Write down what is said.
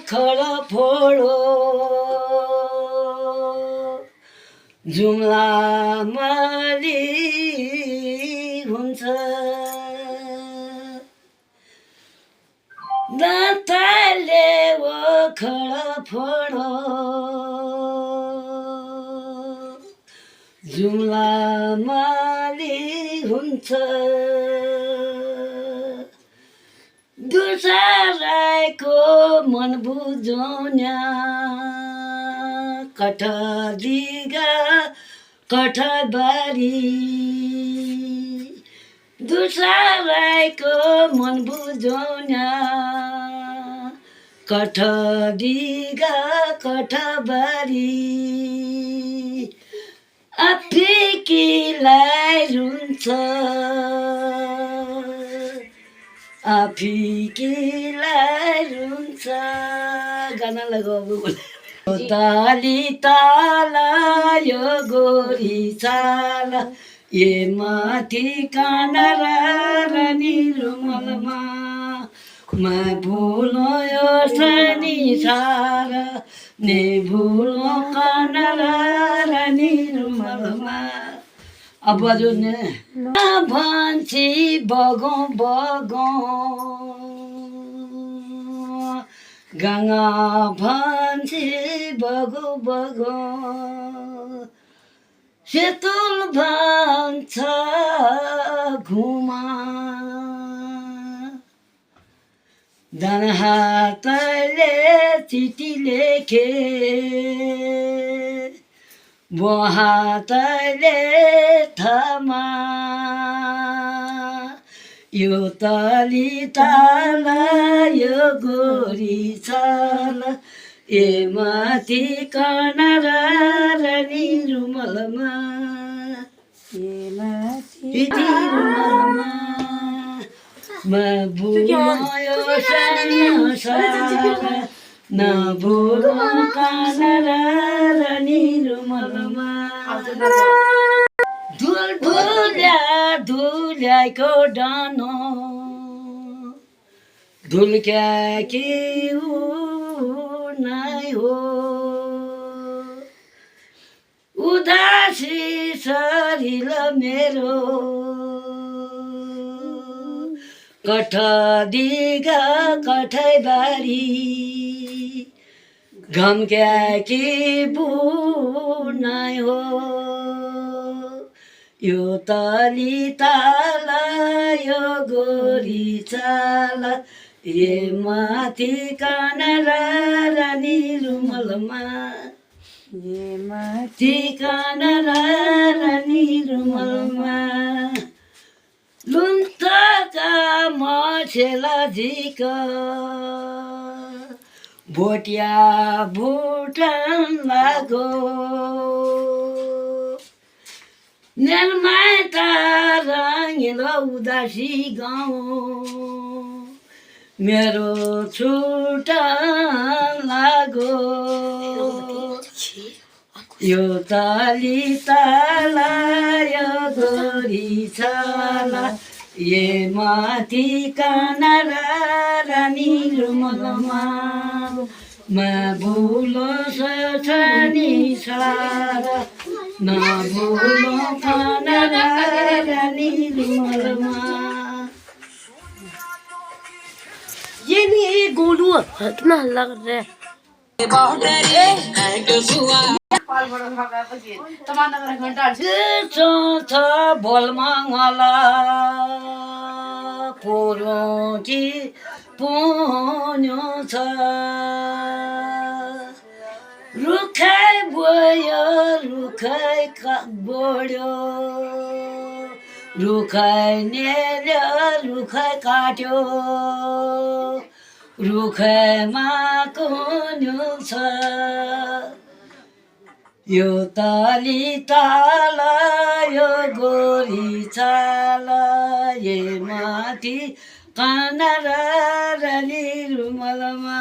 खडफोडो जुम्ला माली हुन्छ दाँतले खडफोडो जुम्ला माली हुन्छ दुसराको मन बुझाउन्या कठदिगा कठबारी दुसराको मन बुझाउन्या कठदिगा कठबारी आफिकीलाई रुन्छ आफिकीलाई रुन्छ गाना लगाऊ ताली ताला यो गोरी चाला ए माथि काना रानी रुमलमा मा भुलो यो सनी सारा ने भुलो काना रानी रुमलमा अब जो ने भन्छी बगौँ बगौँ गङ्गा भन्छी बगौँ बगौँ सेतुल भन्छ घुमा धन हातले चिठी लेखे हातले थमा यो तली ताला यो गोरी चाला ए माथि कर्णा रानी रुमलमा ए माथि रुमलमा म भुल्यो सानो सारा नभुलो कर्णा रानी रुमलमा धुल्याको डानो धुल्क्या के नै हो उदासी शरीर मेरो कठदिगा कठैबारी घम्क्या के नै हो यो तली ताला यो गोरी चाला ए माथि काना रानी रुमलमा ए माथि काना रानी रुमलमा लुन्तका मछेला झिक भोटिया भुटान लागो निर्माता रङ्गिलो उदासी गाउँ मेरो छुट्टा लागो यो ताली ताला यो गोरी चाला ए माथि काना रानी रुमलमा म भुलो सछनी सारा नभुलो काना रानी रुमलमा ये नहीं ये गोलू कितना हल्ला कर रहा है बोलमाला पोरोटी पोन्यो छ रुखाइ बोयो रुखाइ बढ्यो रुखाइ नेल्यो रुखाइ काट्यो रुखाइमा कुन्यो छ यो तली ताला यो गोरी चाला ए माथि काना रानी रुमलमा